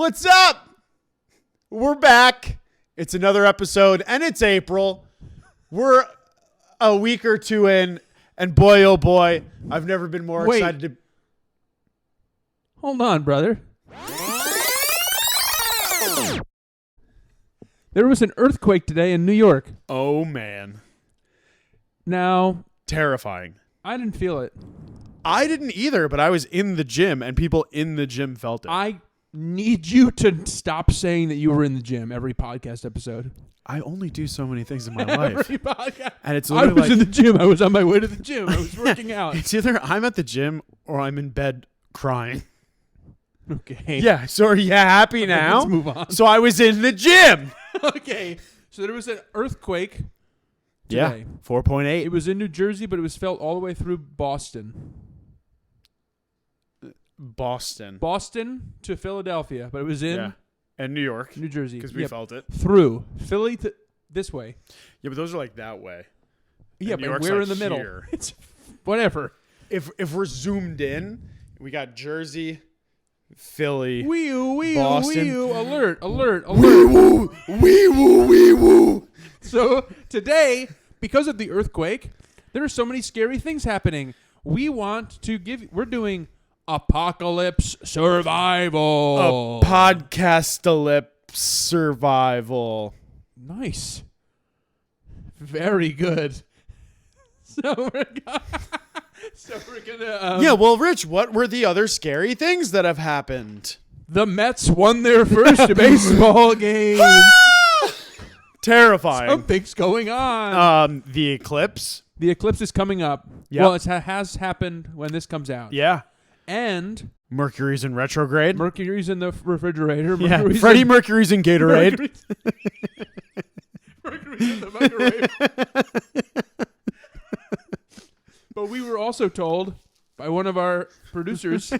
What's up? We're back. It's another episode, and it's April. We're a week or two in, and boy, oh boy, I've never been more excited to... Hold on, brother. There was an earthquake today in New York. Oh, man. Now... Terrifying. I didn't feel it. I didn't either, but I was in the gym, and people in the gym felt it. I need you to stop saying that you were in the gym every podcast episode. I only do so many things in my life. Every podcast. And it's I literally was in the gym. I was on my way to the gym. I was working out. It's either I'm at the gym or I'm in bed crying. Okay. Yeah, so are you happy now? Let's move on. So I was in the gym. Okay. So there was an earthquake today. Yeah, 4.8. It was in New Jersey, but it was felt all the way through Boston. Boston to Philadelphia, but it was in and New York, New Jersey. because we felt it. Through Philly to this way. Yeah, but those are like that way. Yeah, and but York's we're like in the middle. here. It's whatever. If we're zoomed in, we got Jersey, Philly, Boston. Alert. wee woo, wee woo, wee woo. So today, because of the earthquake, there are so many scary things happening. We're doing Apocalypse Survival. A podcast survival. Nice. Very good. So we're gonna. Yeah, well, Rich, what were the other scary things that have happened? The Mets won their first baseball game. Terrifying. Something's going on. The eclipse. The eclipse is coming up. Yep. Well, it has happened when this comes out. Yeah. And Mercury's in retrograde. Mercury's in the refrigerator. Freddie Mercury's in Gatorade. Mercury's in the microwave. But we were also told by one of our producers,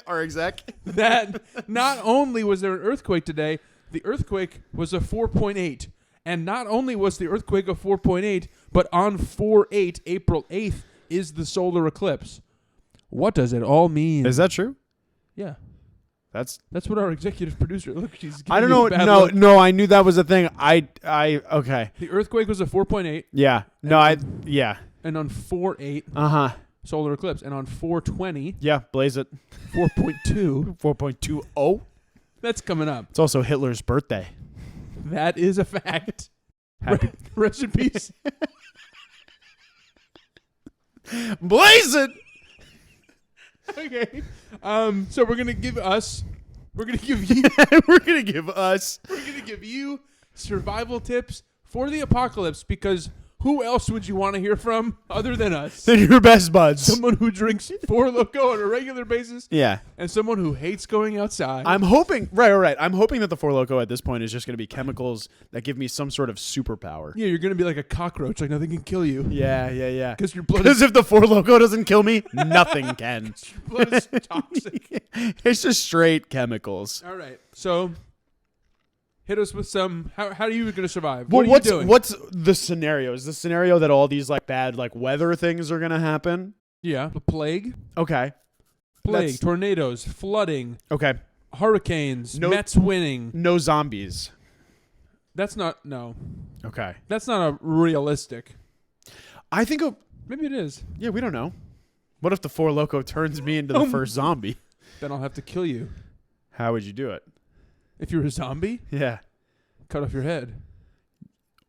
our exec, that not only was there an earthquake today, the earthquake was a 4.8. And not only was the earthquake a 4.8, but on 4/8, April 8th, is the solar eclipse. What does it all mean? Is that true? Yeah. That's what our executive producer. Look, she's. I don't know. No, I knew that was a thing. Okay. The earthquake was a 4.8. Yeah. Yeah. And on 4/8, solar eclipse, and on 4/20, yeah, blaze it. 4.2, 4.20. That's coming up. It's also Hitler's birthday. That is a fact. Happy Rest in peace. Blaze it. Okay. So we're gonna give you survival tips for the apocalypse, because who else would you want to hear from other than us? They're your best buds. Someone who drinks Four Loko on a regular basis. Yeah. And someone who hates going outside. I'm hoping, right. I'm hoping that the Four Loko at this point is just going to be chemicals that give me some sort of superpower. Yeah, you're going to be like a cockroach, like nothing can kill you. Yeah. Because your blood Because if the Four Loko doesn't kill me, nothing can. Your blood is toxic. It's just straight chemicals. All right. So hit us with some. How are you going to survive? Well, what are you doing? What's the scenario? Is the scenario that all these like bad like weather things are going to happen? Yeah. The plague. Okay. Plague, tornadoes, flooding. Okay. Hurricanes, Mets winning. No zombies. No. Okay. That's not a realistic. I think Maybe it is. Yeah, we don't know. What if the Four Loko turns me into the first zombie? Then I'll have to kill you. How would you do it? If you're a zombie? Yeah. Cut off your head.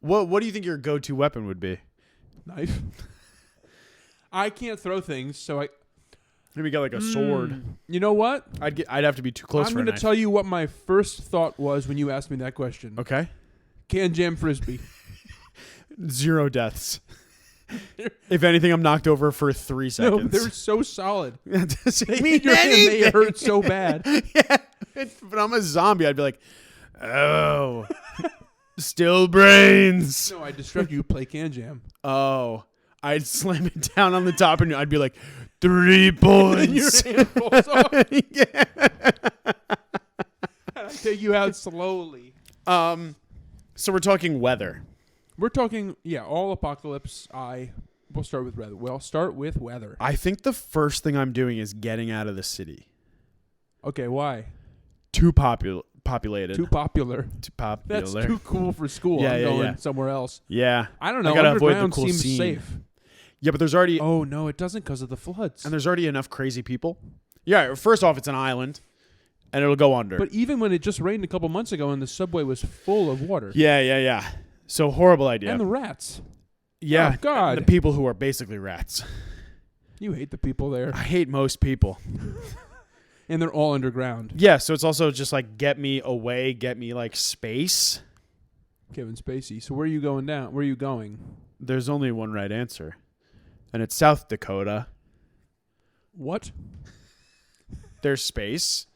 What do you think your go-to weapon would be? Knife. I can't throw things, so I... Maybe get like a sword. You know what? I'd have to be too close I'm for a going knife. to tell you what my first thought was when you asked me that question. Okay. Can jam frisbee. 0 deaths. If anything, I'm knocked over for 3 seconds. No, they're so solid. That doesn't They mean hit your hand, they anything. hurt so bad. Yeah. But I'm a zombie. I'd be like, oh, still brains. No, I distract you. Play can jam. Oh, I'd slam it down on the top, and I'd be like, 3 points. And your hand falls off. Yeah. And I take you out slowly. So we're talking weather. We're talking, all apocalypse. We'll start with weather. We'll start with weather. I think the first thing I'm doing is getting out of the city. Okay, why? too populated. Too popular. Too popular. That's too cool for school. Yeah, I'm yeah, going yeah. somewhere else. Yeah. I don't know. I gotta avoid the Underground cool seems scene. safe. Yeah, but there's already Oh, no, it doesn't because of the floods. and there's already enough crazy people. Yeah, first off, it's an island, and it'll go under. But even when it just rained a couple months ago and the subway was full of water. Yeah. So horrible idea. And the rats. Yeah, Oh, God. the people who are basically rats. You hate the people there. I hate most people. And they're all underground. Yeah, so it's also just like get me away, get me like space. Kevin Spacey. So where are you going down? Where are you going? There's only one right answer, and it's South Dakota. What? There's space.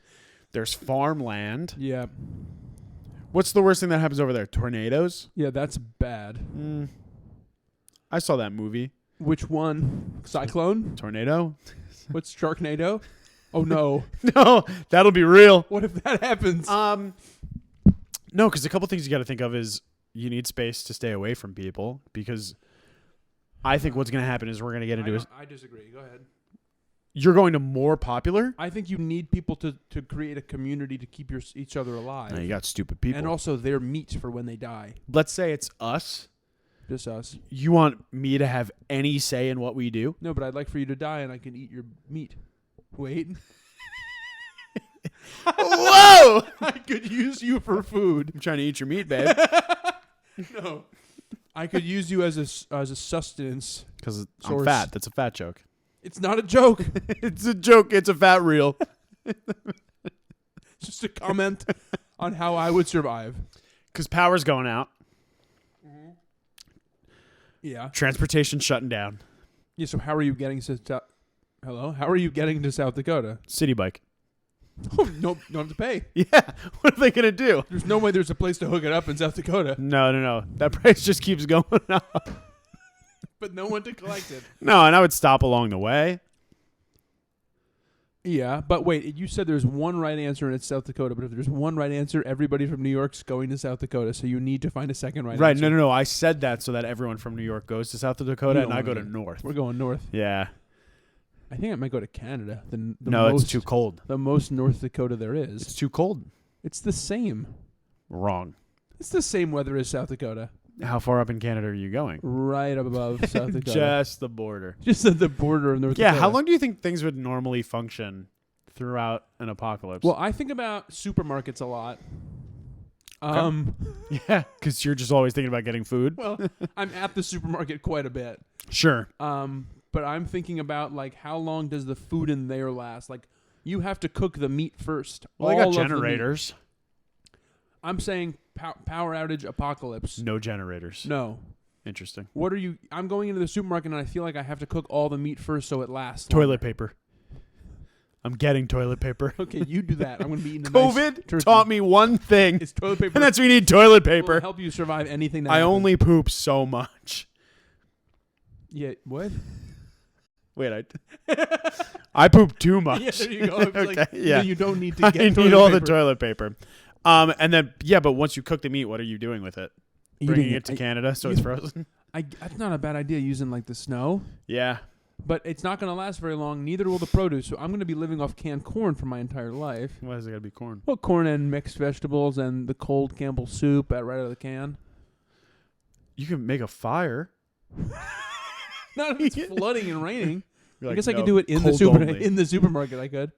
There's farmland. Yeah. What's the worst thing that happens over there? Tornadoes? Yeah, that's bad. I saw that movie. Which one? Cyclone? Tornado? What's Sharknado? Oh, no. No, that'll be real. What if that happens? No, because a couple things you got to think of is you need space to stay away from people, because I think what's going to happen is we're going to get into I disagree. Go ahead. You're going to more popular? I think you need people to create a community to keep each other alive. No, you got stupid people. And also their meat for when they die. Let's say it's us. Just us. You want me to have any say in what we do? No, but I'd like for you to die and I can eat your meat. Wait. Whoa! I could use you for food. I'm trying to eat your meat, babe. No. I could use you as a sustenance. Because I'm Source. fat. That's a fat joke. It's not a joke. It's a joke. It's a fat reel. Just a comment on how I would survive. Because power's going out. Yeah. Transportation shutting down. Yeah, so how are you getting to Hello? How are you getting to South Dakota? City bike. Oh, no, don't have to pay. Yeah. What are they going to do? There's no way there's a place to hook it up in South Dakota. No. That price just keeps going up. But no one to collect it. No, and I would stop along the way. Yeah, but wait, you said there's one right answer and it's South Dakota, but if there's one right answer, everybody from New York's going to South Dakota, so you need to find a second right Right. answer. No. I said that so that everyone from New York goes to South Dakota You and don't I go wanna to go. North. We're going north. Yeah. I think I might go to Canada. No, most, it's too cold. The most North Dakota there is. It's too cold. It's the same. Wrong. It's the same weather as South Dakota. How far up in Canada are you going? Right up above South Dakota. Just the border. Just at the border of North Yeah, Dakota. how long do you think things would normally function throughout an apocalypse? Well, I think about supermarkets a lot. Yeah, because you're just always thinking about getting food. Well, I'm at the supermarket quite a bit. Sure. But I'm thinking about, like, how long does the food in there last? Like, you have to cook the meat first. Well, they got All of the meat. generators. I'm saying power outage apocalypse. No generators. No. Interesting. What are you? I'm going into the supermarket and I feel like I have to cook all the meat first so it lasts. Toilet longer. paper. I'm getting toilet paper. Okay, you do that. I'm going to be eating a COVID nice turkey. taught me one thing, It's toilet paper. and that's we need toilet will paper. help you survive anything that I happens. only poop so much. Yeah, what? Wait, I poop too much. Yeah, there you go. It's Okay, like, yeah. You don't need to I get need toilet all paper. the toilet paper. And then, yeah, but once you cook the meat, what are you doing with it? Bringing it to Canada so it's frozen? That's not a bad idea using, like, the snow. Yeah. But it's not going to last very long. Neither will the produce. So I'm going to be living off canned corn for my entire life. Why does it got to be corn? Well, corn and mixed vegetables and the cold Campbell soup right out of the can. You can make a fire. Not if it's flooding and raining. You're I like, guess I no, could do it in cold the only. in the supermarket. I could.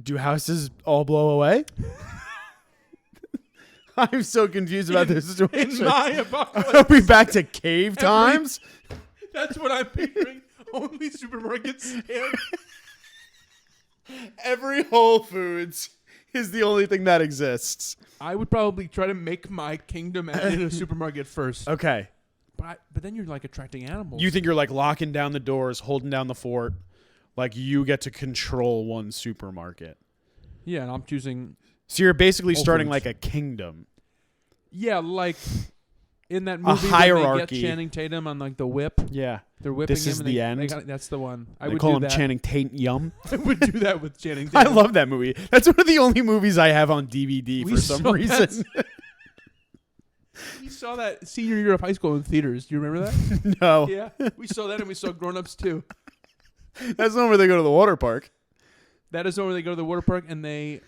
Do houses all blow away? I'm so confused about this situation. In my apocalypse. Are we back to cave times? That's what I'm picturing. Only supermarkets stand. Every Whole Foods is the only thing that exists. I would probably try to make my kingdom in a supermarket first. Okay. But then you're like attracting animals. You think you're like locking down the doors, holding down the fort, like you get to control one supermarket. Yeah, and I'm choosing. So you're basically Whole starting Foods. like a kingdom. Yeah, like in that movie when hierarchy. they get Channing Tatum on like the whip. Yeah. They're whipping This him. is and the they end. that's the one. I They would call do him that. Channing Tatum. I would do that with Channing I Tatum. love that movie. That's one of the only movies I have on DVD We for some saw reason. We saw that senior year of high school in theaters. Do you remember that? No. Yeah. We saw that and we saw Grown Ups too. That's the one where they go to the water park. That is the one where they go to the water park and they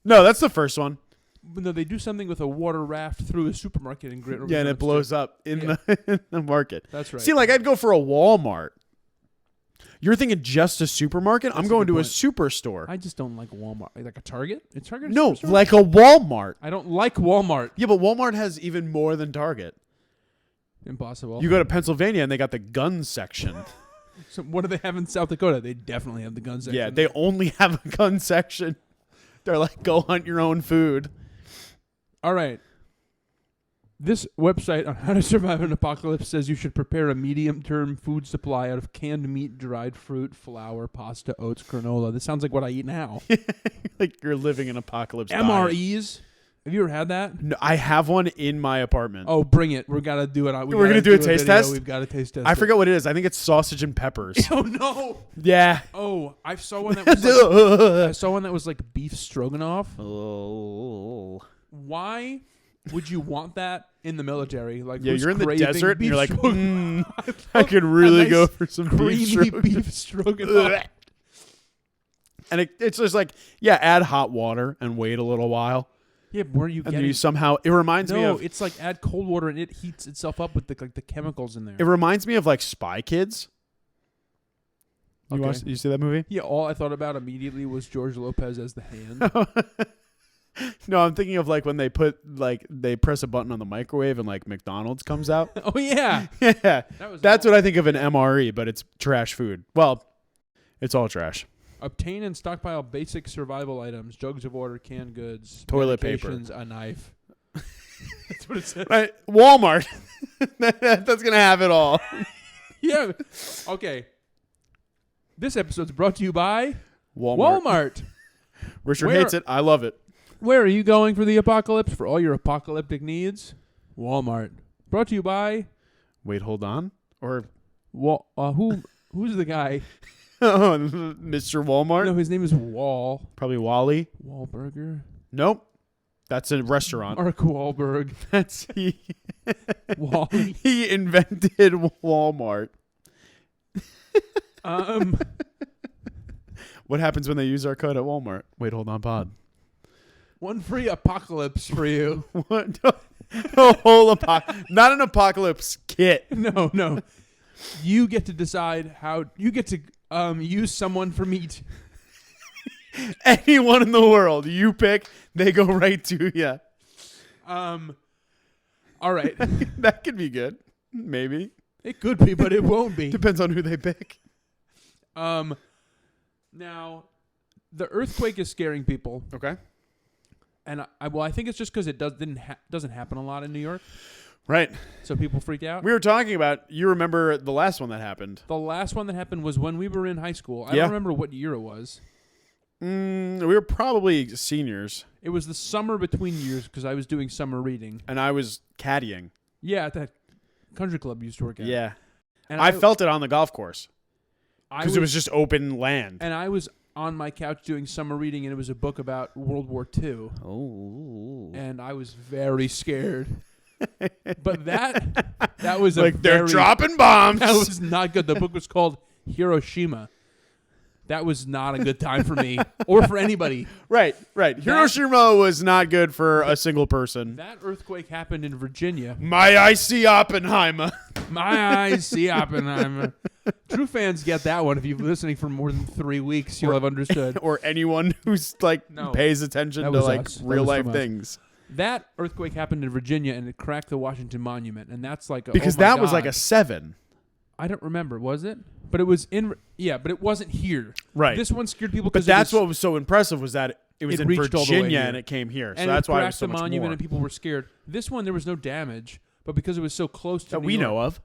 No, that's the first one. No, they do something with a water raft through a supermarket in Great. Yeah, and it blows up in the market. That's right. See, like I'd go for a Walmart. You're thinking just a supermarket? That's I'm going a good to a point. superstore. I just don't like Walmart. Like a Target? Is Target a No, superstore? like a Walmart. I don't like Walmart. Yeah, but Walmart has even more than Target. Impossible. You go to Pennsylvania and they got the gun section. So what do they have in South Dakota? They definitely have the gun section. Yeah, they only have a gun section. They're like, go hunt your own food. All right. This website on how to survive an apocalypse says you should prepare a medium-term food supply out of canned meat, dried fruit, flour, pasta, oats, granola. This sounds like what I eat now. Like you're living an apocalypse diet. MREs. Have you ever had that? No, I have one in my apartment. Oh, bring it. We're going to do it. We're going to do a taste test? We've got a taste test. I forget what it is. I think it's sausage and peppers. Oh, no. Yeah. Oh, I saw one that was like, I saw one that was like beef stroganoff. Oh. Why would you want that in the military? Like, Yeah, who's you're in the craving desert and beef you're like, stroganoff? I could really nice go for some creamy beef beef stroganoff. And it's just like, yeah, add hot water and wait a little while. Yeah, but where are you And getting? then you somehow, it reminds me No, of, it's like add cold water and it heats itself up with the chemicals in there. it reminds me of like Spy Kids. Okay. You see that movie? Yeah, all I thought about immediately was George Lopez as the hand. No, I'm thinking of like when they they press a button on the microwave and like McDonald's comes out. Oh yeah, Yeah. That's what I think of an MRE, but it's trash food. Well, it's all trash. Obtain and stockpile basic survival items: jugs of water, canned goods, Toilet paper, medications, a knife. That's what it says. Right, Walmart. That's gonna have it all. Yeah. Okay. This episode's brought to you by Walmart. Walmart. Richard hates it. I love it. Where are you going for the apocalypse? For all your apocalyptic needs? Walmart. Brought to you by Wait, hold on. Or who's the guy? Mr. Walmart. No, his name is Wall. Probably Wally. Wahlburger. Nope. That's a restaurant. Mark Wahlberg. That's he. Wally. He invented Walmart. What happens when they use our code at Walmart? Wait, hold on, pod. One free apocalypse for you. What? A whole not an apocalypse kit. No. You get to decide how you get to use someone for meat. Anyone in the world you pick, they go right to you. All right. That could be good. Maybe. It could be, but it won't be. Depends on who they pick. Now, the earthquake is scaring people, Okay. and I think it's just because it doesn't happen a lot in New York, Right. so people freak out. We were talking about, you remember the last one that happened. The last one that happened was when we were in high school. I Yeah. don't remember what year it was. We were probably seniors, It was the summer between years because I was doing summer reading. and I was caddying. Yeah, at that country club you used to work at. Yeah. And I felt it on the golf course because it was was just open land. And I was on my couch doing summer reading, and it was a book about World War II. Oh. And I was very scared. But that was Like, they're dropping bombs. That was not good. The book was called Hiroshima. That was not a good time for me or for anybody. Right. Hiroshima was not good for a single person. That earthquake happened in Virginia. My I see Oppenheimer. My eyes see Oppenheimer. True fans get that one. If you've been listening for more than 3 weeks, you'll have understood. Or anyone who's like No, pays attention that to was like us. That real was life from us. things. That earthquake happened in Virginia, and it cracked the Washington Monument, and that's like Because oh my that was God. like a 7. I don't remember. Was it? But it was in. Yeah, but it wasn't here. Right. This one scared people But because that's what was so impressive was that it was It in reached all the way Virginia here. and it came here. So and that's it why it cracked was so the much monument more. and people were scared. This one there was no damage, but because it was so close to That New we York, know of.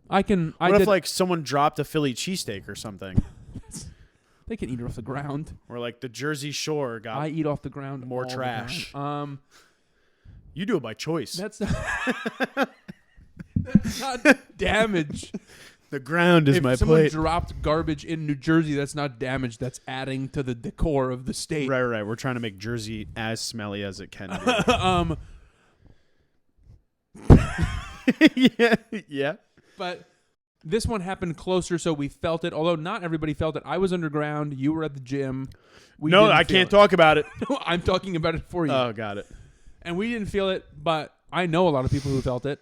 I What if like someone dropped a Philly cheesesteak or something? they can eat it off the ground. Or like the Jersey Shore got I eat off the ground more all the trash. time. You do it by choice. That's not damage. The ground is If my someone plate. dropped garbage in New Jersey, that's not damage. That's adding to the decor of the state. Right. We're trying to make Jersey as smelly as it can be. Yeah. But This one happened closer, so we felt it. Although not everybody felt it. I was underground. You were at the gym. No, I can't talk about it. No, I'm talking about it for you. Oh, got it. And we didn't feel it, but I know a lot of people who felt it.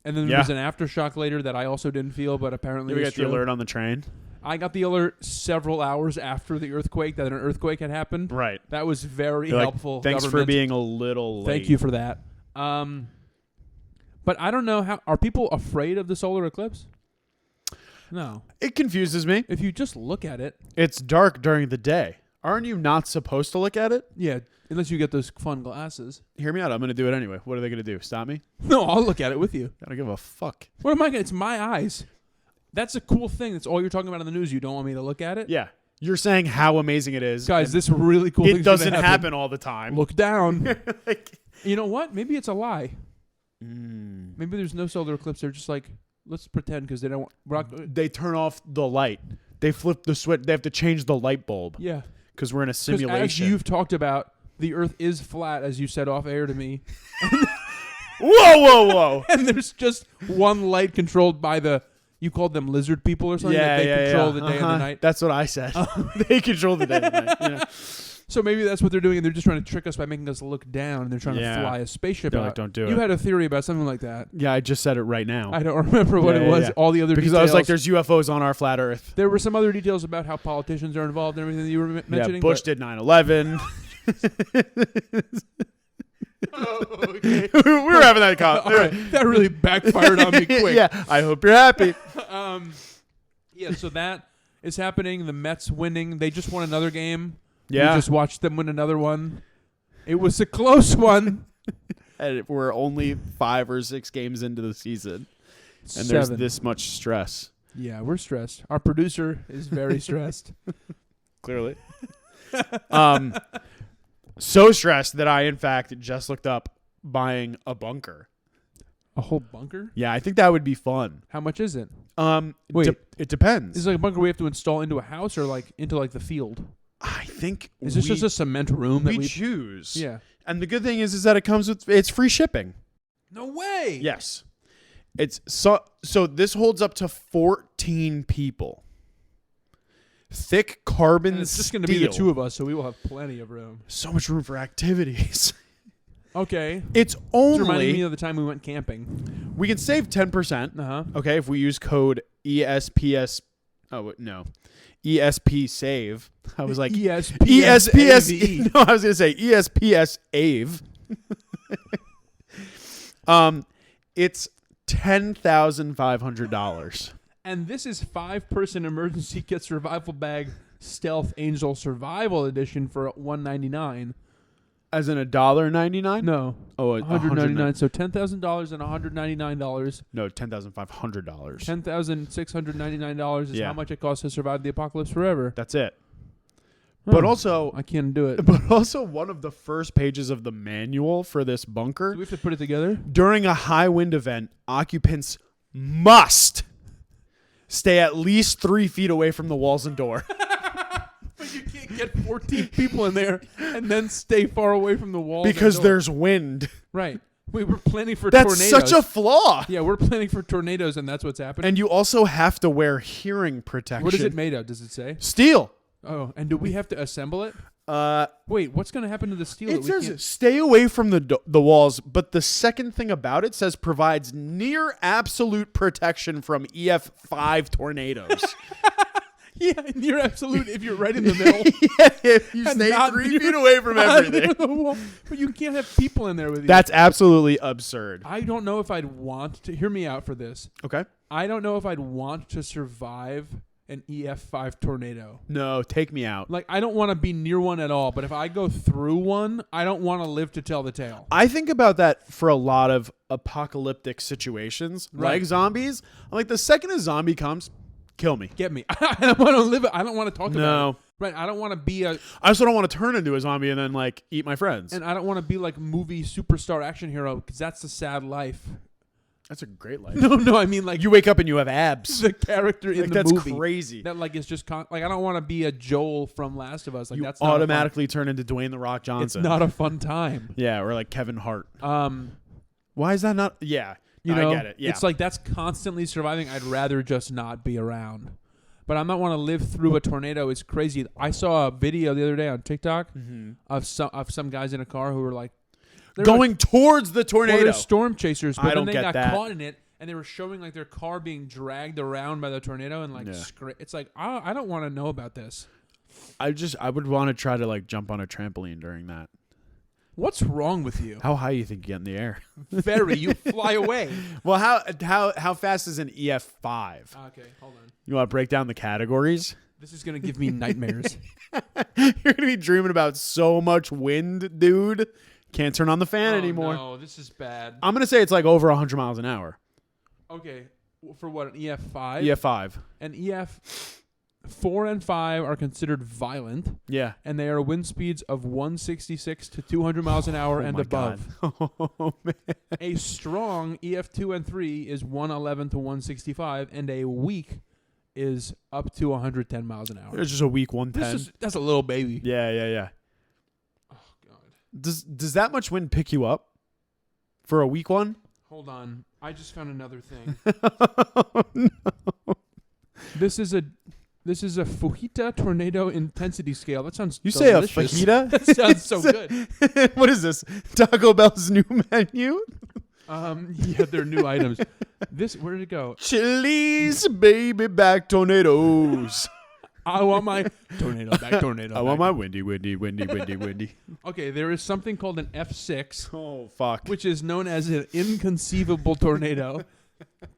And then there was an aftershock later that I also didn't feel, but apparently we got the alert on the train. I got the alert several hours after the earthquake that an earthquake had happened. Right. That was very helpful. Thanks for being a little late. Thank you for that. But I don't know are people afraid of the solar eclipse? No. It confuses me. If you just look at it. It's dark during the day. Aren't you not supposed to look at it? Yeah, unless you get those fun glasses. Hear me out. I'm going to do it anyway. What are they going to do? Stop me? No, I'll look at it with you. I don't give a fuck. What am I going to? It's my eyes. That's a cool thing. That's all you're talking about in the news. You don't want me to look at it? Yeah. You're saying how amazing it is. Guys, this really cool thing. It doesn't happen all the time. Look down. You know what? Maybe it's a lie. Maybe there's no solar eclipse. They're just like, let's pretend because they don't want... They turn off the light. They flip the switch. They have to change the light bulb. Yeah. Because we're in a simulation. As you've talked about, the Earth is flat, as you said off air to me. Whoa. And there's just one light controlled by you called them lizard people or something? Yeah, they control the day and the night. That's what I said. They control the day and the night. Yeah. So maybe that's what they're doing, and they're just trying to trick us by making us look down, and they're trying to fly a spaceship they're out. like, don't do it. You had a theory about something like that. Yeah, I just said it right now. I don't remember what it was. Yeah. All the other because details. I was like, there's UFOs on our flat Earth. There were some other details about how politicians are involved and everything that you were mentioning. Yeah, Bush did 9/11. Okay. We were having that right. That really backfired on me quick. Yeah, I hope you're happy. So that is happening. The Mets winning. They just won another game. Yeah. We just watched them win another one. It was a close one. And we're only 5 or 6 games into the season. And 7. there's this much stress. Yeah, we're stressed. Our producer is very stressed. Clearly. So stressed that I, in fact, just looked up buying a bunker. A whole bunker? Yeah, I think that would be fun. How much is it? Wait, it depends. Is it like a bunker we have to install into a house or like into like the field? I think is this just a cement room that we choose? Yeah. And the good thing is that it comes with it's free shipping. No way. Yes. It's so this holds up to 14 people. Thick carbon and it's just steel. going to be the two of us, so we will have plenty of room. So much room for activities. Okay. It's only... It's reminding me of the time we went camping. We can save 10%. Uh-huh. Okay, if we use code ESPS... Oh, no. ESP save. I was like... ESPS. No, I was going to say ESPS AVE. It's $10,500. And this is 5-person emergency kit survival bag Stealth Angel Survival Edition for $199. As in $1.99? No. Oh, $199. So $10,000 and $199. No, $10,500. $10,699 is how much it costs to survive the apocalypse forever. That's it. But also, I can't do it. But also, one of the first pages of the manual for this bunker. Do we have to put it together? During a high wind event, occupants must stay at least 3 feet away from the walls and door. But you can't get 14 people in there and then stay far away from the walls. Because there's wind. Right. We were planning for tornadoes. That's such a flaw. Yeah, we're planning for tornadoes, and that's what's happening. And you also have to wear hearing protection. What is it made of? Does it say? Steel. Oh, and do we have to assemble it? Wait, what's going to happen to the steel? It says stay away from the walls, but the second thing about it says provides near absolute protection from EF5 tornadoes. Yeah, near absolute if you're right in the middle. Yeah, if you stay 3 feet away from everything. But you can't have people in there with you. That's absolutely absurd. I don't know if I'd want to... Hear me out for this. Okay. I don't know if I'd want to survive an EF5 tornado. No, take me out. Like, I don't want to be near one at all, but if I go through one, I don't want to live to tell the tale. I think about that for a lot of apocalyptic situations, like zombies. I'm like, the second a zombie comes, kill me. Get me. I don't want to live it. I don't want to talk about it. No. Right, I don't want to be a... I also don't want to turn into a zombie and then, like, eat my friends. And I don't want to be, like, movie superstar action hero, because that's a sad life. That's a great life. No, I mean, like... You wake up and you have abs. The character in the movie. That's crazy. That, like, is just... like, I don't want to be a Joel from Last of Us. Like, you that's automatically turn into Dwayne The Rock Johnson. It's not a fun time. Yeah, or, like, Kevin Hart. Why is that not... Yeah. You know, I get it. Yeah. It's like that's constantly surviving. I'd rather just not be around. But I might want to live through a tornado. It's crazy. I saw a video the other day on TikTok of some guys in a car who were like going towards the tornado. Well, they're storm chasers, but then they got that. caught in it, and they were showing like their car being dragged around by the tornado, and like it's like I don't want to know about this. I would want to try to like jump on a trampoline during that. What's wrong with you? How high you think you get in the air? Very. You fly away. Well, how fast is an EF5? Okay, hold on. You want to break down the categories? This is gonna give me nightmares. You're gonna be dreaming about so much wind, dude. Can't turn on the fan anymore. No, this is bad. I'm gonna say it's like over 100 miles an hour. Okay, for what, an EF5? EF5. An EF4 and 5 are considered violent. Yeah. And they are wind speeds of 166 to 200 miles an hour and above. Oh, man. A strong EF2 and 3 is 111 to 165, and a weak is up to 110 miles an hour. It's just a weak 110. That's a little baby. Yeah. Oh, God. Does that much wind pick you up for a weak one? Hold on. I just found another thing. Oh, no. This is a fajita tornado intensity scale. That sounds delicious. Say a fajita? That sounds so good. What is this? Taco Bell's new menu? Yeah, they're new items. Where did it go? Chili's baby back tornadoes. I want my tornado back. I want my windy. Okay, there is something called an F6. Oh, fuck. Which is known as an inconceivable tornado.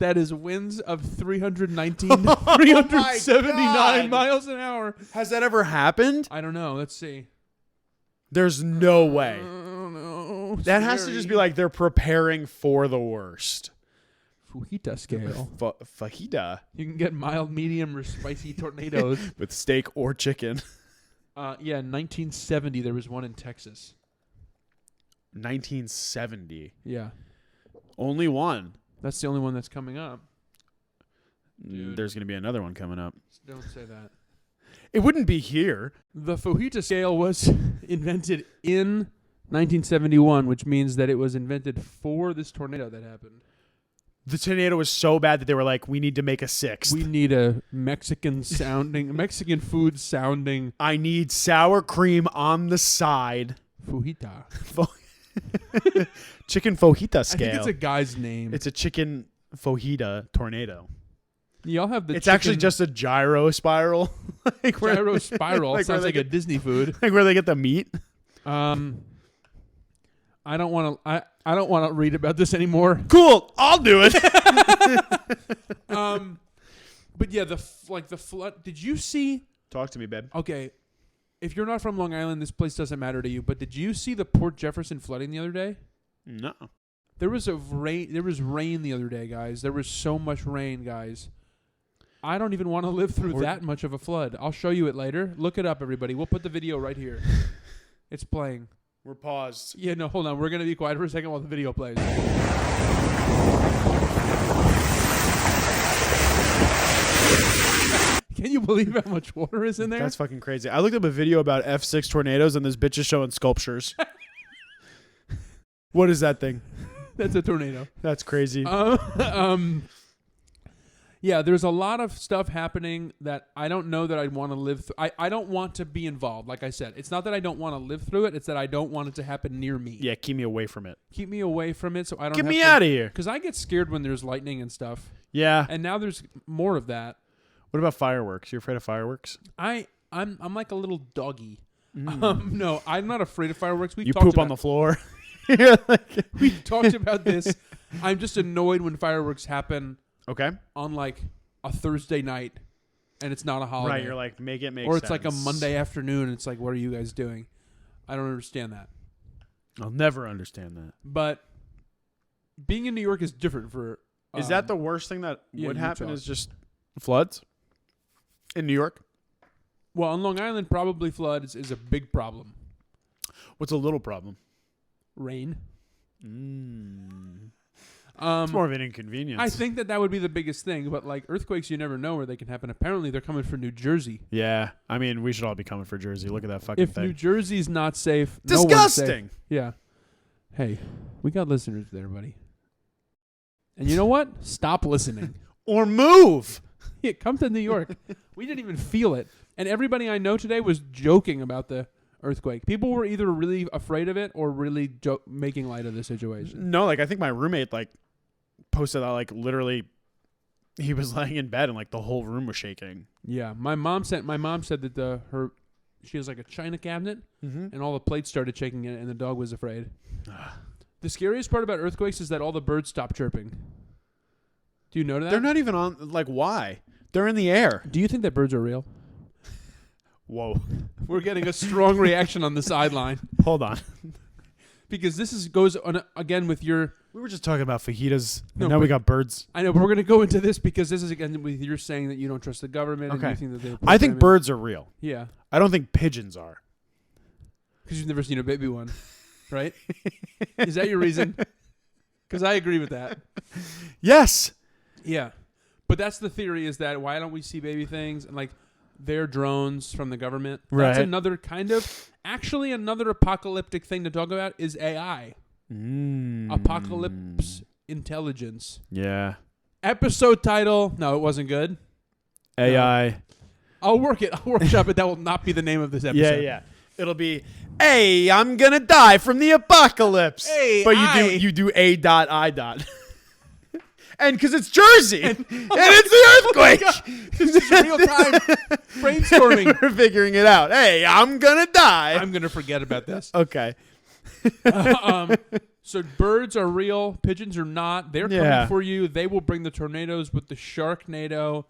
That is winds of 319 to 379 miles an hour. Has that ever happened? I don't know. Let's see. There's no way. No. That has to just be like they're preparing for the worst. Fajita scale. Fajita. You can get mild, medium, or spicy tornadoes. With steak or chicken. Yeah, 1970 there was one in Texas. 1970. Yeah. Only one. That's the only one that's coming up. Dude. There's going to be another one coming up. Don't say that. It wouldn't be here. The fajita scale was invented in 1971, which means that it was invented for this tornado that happened. The tornado was so bad that they were like, we need to make a sixth. We need a Mexican food sounding. I need sour cream on the side. Fajita. Chicken fajita scale. I think it's a guy's name. It's a chicken fajita tornado. Y'all have the. It's actually just a gyro spiral. Gyro spiral like sounds like a Disney food. Like where they get the meat. I don't want to. I don't want to read about this anymore. Cool, I'll do it. But yeah, the flood. Did you see? Talk to me, babe. Okay, if you're not from Long Island, this place doesn't matter to you. But did you see the Port Jefferson flooding the other day? No. There was rain. There was rain the other day, guys. There was so much rain, guys. I don't even want to live through that much of a flood. I'll show you it later. Look it up, everybody. We'll put the video right here. It's playing. We're paused. Yeah, no, hold on. We're going to be quiet for a second while the video plays. Can you believe how much water is in there? That's fucking crazy. I looked up a video about F6 tornadoes, and this bitch is showing sculptures. What is that thing? That's a tornado. That's crazy. Yeah, there's a lot of stuff happening that I don't know that I'd want to live through. I don't want to be involved, like I said. It's not that I don't want to live through it. It's that I don't want it to happen near me. Yeah, keep me away from it. Keep me away from it so I don't Get have me to, out of here. Because I get scared when there's lightning and stuff. Yeah. And now there's more of that. What about fireworks? You afraid of fireworks? I'm like a little doggy. No, I'm not afraid of fireworks. You poop on the floor. We talked about this. I'm just annoyed when fireworks happen. Okay. On like a Thursday night, and it's not a holiday. Right, you're like, make it make sense. Or sense. it's like a Monday afternoon, and it's like, what are you guys doing? I don't understand that. I'll never understand that. But being in New York is different for... is that the worst thing that would happen is just floods in New York? Well, on Long Island, probably floods is a big problem. What's a little problem? Rain. It's more of an inconvenience. I think that would be the biggest thing, but like earthquakes, you never know where they can happen. Apparently, they're coming for New Jersey. Yeah, I mean, we should all be coming for Jersey. Look at that fucking thing. If New Jersey's not safe, disgusting. No one's safe. Yeah. Hey, we got listeners there, buddy. And you know what? Stop listening. Or move. Yeah, come to New York. We didn't even feel it. And everybody I know today was joking about the earthquake. People were either really afraid of it or really making light of the situation. No, like I think my roommate like posted that like literally he was laying in bed and like the whole room was shaking. Yeah, my mom said that she has like a china cabinet and all the plates started shaking in it and the dog was afraid. The scariest part about earthquakes is that all the birds stop chirping. Do you know that? They're not even on, like, why? They're in the air. Do you think that birds are real? Whoa. We're getting a strong reaction on the sideline. Hold on. Because this goes on again with your... We were just talking about fajitas, and No, now we got birds. I know, but we're going to go into this because this is again with your saying that you don't trust the government. Okay. And you think that I think birds are real. Yeah. I don't think pigeons are. Because you've never seen a baby one, right? Is that your reason? Because I agree with that. Yes. Yeah. But that's the theory, is that why don't we see baby things? And like, they're drones from the government. That's another kind of... Actually, another apocalyptic thing to talk about is AI. Apocalypse intelligence. Yeah. Episode title. No, it wasn't good. AI. No. I'll workshop it. That will not be the name of this episode. Yeah. It'll be, hey, I'm going to die from the apocalypse. Hey, but you do A.I. And because it's Jersey. and it's the earthquake. This is real time brainstorming. We're figuring it out. Hey, I'm going to die. I'm going to forget about this. Okay. So birds are real. Pigeons are not. They're coming for you. They will bring the tornadoes with the Sharknado,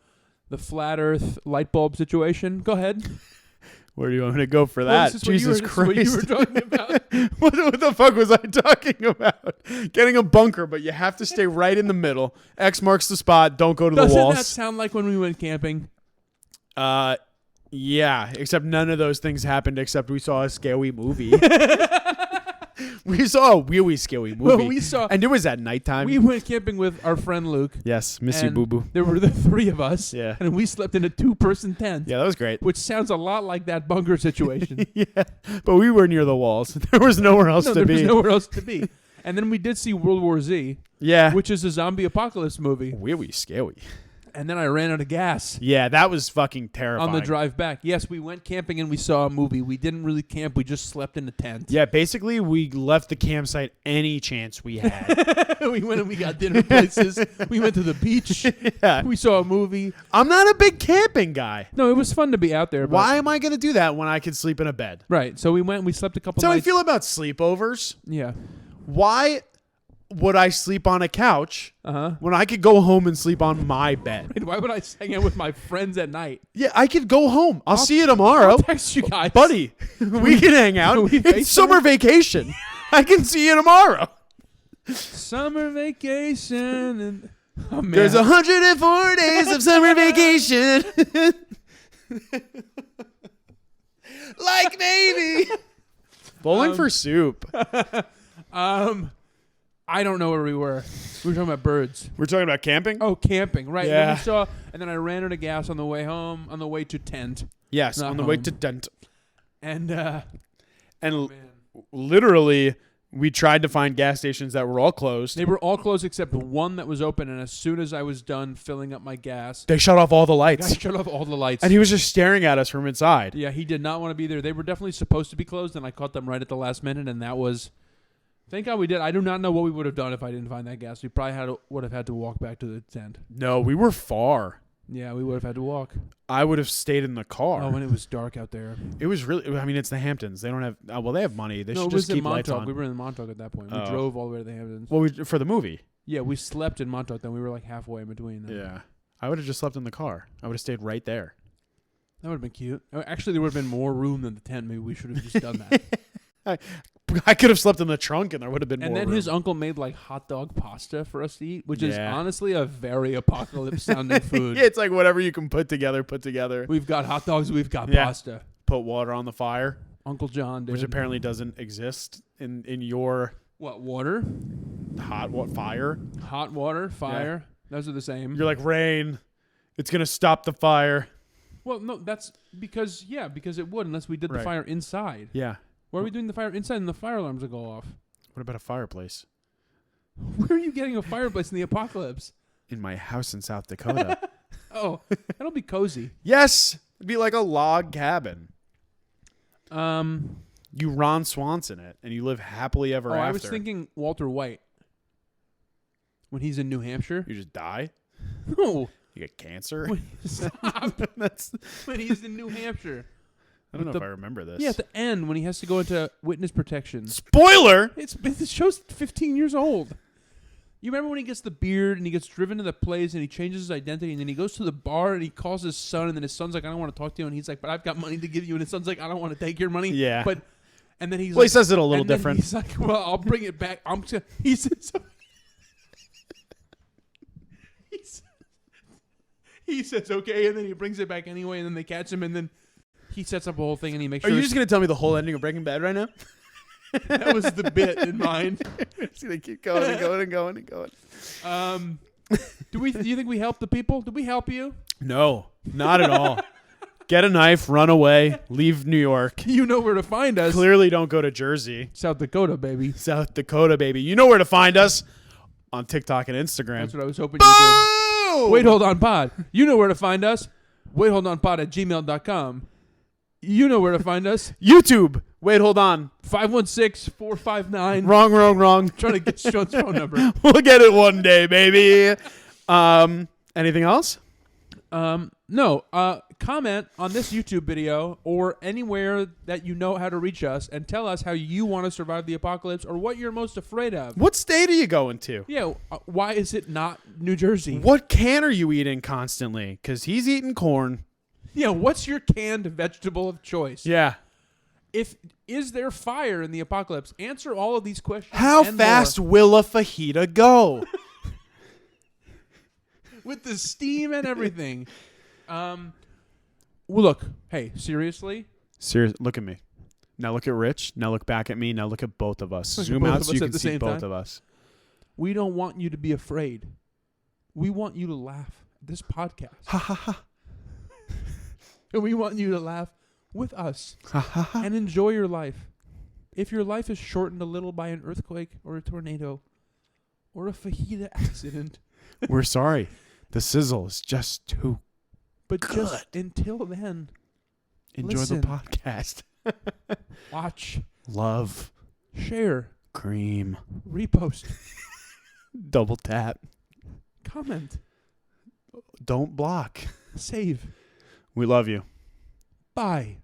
the flat earth light bulb situation. Go ahead. Where do you want me to go for that? Jesus Christ. What you were talking about. What the fuck was I talking about? Getting a bunker, but you have to stay right in the middle. X marks the spot. Don't go to the walls. Doesn't that sound like when we went camping? Yeah, except none of those things happened except we saw a scary movie. We saw a really scary movie. And it was at nighttime. We went camping with our friend Luke. Yes, miss you, boo-boo. There were the three of us. Yeah. And we slept in a 2-person tent. Yeah, that was great. Which sounds a lot like that bunker situation. Yeah, but we were near the walls. There was nowhere else to be. There was nowhere else to be. And then we did see World War Z. Yeah. Which is a zombie apocalypse movie. Really scary. And then I ran out of gas. Yeah, that was fucking terrifying. On the drive back. Yes, we went camping and we saw a movie. We didn't really camp. We just slept in a tent. Yeah, basically we left the campsite any chance we had. We went and we got dinner places. We went to the beach. Yeah. We saw a movie. I'm not a big camping guy. No, it was fun to be out there. Why am I going to do that when I could sleep in a bed? Right. So we went and we slept a couple nights. nights. How I feel about sleepovers. Yeah. Why would I sleep on a couch when I could go home and sleep on my bed? Right, why would I hang out with my friends at night? Yeah, I could go home. I'll see you tomorrow. I'll text you guys. Buddy, we can hang out. It's summer vacation. I can see you tomorrow. Summer vacation. And there's 104 days of summer vacation. Like maybe. Bowling for soup. I don't know where we were. We were talking about birds. We're talking about camping? Oh, camping, right. Yeah. And then I ran out of gas on the way home, on the way to tent. Yes, on the way to tent. And literally, we tried to find gas stations that were all closed. They were all closed except one that was open, and as soon as I was done filling up my gas... They shut off all the lights. I shut off all the lights. And he was just staring at us from inside. Yeah, he did not want to be there. They were definitely supposed to be closed, and I caught them right at the last minute, and that was... Thank God we did. I do not know what we would have done if I didn't find that gas. We probably would have had to walk back to the tent. No, we were far. Yeah, we would have had to walk. I would have stayed in the car. Oh, when it was dark out there. It was really... I mean, it's the Hamptons. They don't have... well, they have money. They should just keep lights on. We were in Montauk at that point. We drove all the way to the Hamptons. Well, for the movie. Yeah, we slept in Montauk. Then we were like halfway in between them. Yeah. I would have just slept in the car. I would have stayed right there. That would have been cute. Actually, there would have been more room than the tent. Maybe we should have just done that. I could have slept in the trunk and there would have been more room. And then his uncle made like hot dog pasta for us to eat, which is honestly a very apocalypse sounding food. Yeah, it's like whatever you can put together. We've got hot dogs, we've got pasta. Put water on the fire. Uncle John did. Which apparently doesn't exist in your... What, water? Fire? Hot water, fire. Yeah. Those are the same. You're like, rain. It's going to stop the fire. Well, no, that's because it would unless we did the fire inside. Yeah. Why are we doing the fire inside and the fire alarms will go off? What about a fireplace? Where are you getting a fireplace in the apocalypse? In my house in South Dakota. Oh, that'll be cozy. Yes. It'd be like a log cabin. Um, You Ron Swanson it, and you live happily ever after. I was thinking Walter White. When he's in New Hampshire. You just die? No. You get cancer? Stop. That's... When he's in New Hampshire. I don't know if I remember this. Yeah, at the end when he has to go into witness protection. Spoiler! The show's 15 years old. You remember when he gets the beard and he gets driven to the place and he changes his identity and then he goes to the bar and he calls his son and then his son's like, I don't want to talk to you. And he's like, but I've got money to give you. And his son's like, I don't want to take your money. Yeah. And then he's he says it a little different. He's like, well, I'll bring it back. He says, okay. And then he brings it back anyway. And then they catch him and then he sets up a whole thing and he makes sure. Are you just going to tell me the whole ending of Breaking Bad right now? That was the bit in mind. It's going to keep going and going and going and going. Do you think we helped the people? Did we help you? No, not at all. Get a knife, run away, leave New York. You know where to find us. Clearly don't go to Jersey. South Dakota, baby. South Dakota, baby. You know where to find us on TikTok and Instagram. That's what I was hoping you would do. Wait, hold on, pod. You know where to find us. waitholdonpod@gmail.com. You know where to find us. YouTube. Wait, hold on. 516-459. Wrong. Trying to get Sean's phone number. We'll get it one day, baby. Anything else? No. Comment on this YouTube video or anywhere that you know how to reach us and tell us how you want to survive the apocalypse or what you're most afraid of. What state are you going to? Yeah. Why is it not New Jersey? What can are you eating constantly? Because he's eating corn. Yeah. What's your canned vegetable of choice? Yeah. Is there fire in the apocalypse? Answer all of these questions. How and fast more. will a fajita go? With the steam and everything. Well, look. Hey, seriously? Look at me. Now look at Rich. Now look back at me. Now look at both of us. Look at Zoom both out of so us you at can the see same both time. of us. We don't want you to be afraid. We want you to laugh at this podcast. Ha ha ha. And we want you to laugh with us Ha ha ha. and enjoy your life. If your life is shortened a little by an earthquake or a tornado or a fajita accident. We're sorry. The sizzle is just too But good. just until then, Enjoy listen. the podcast. watch, Love. share, Cream. repost, Double tap. comment, Don't block. save. We love you. Bye.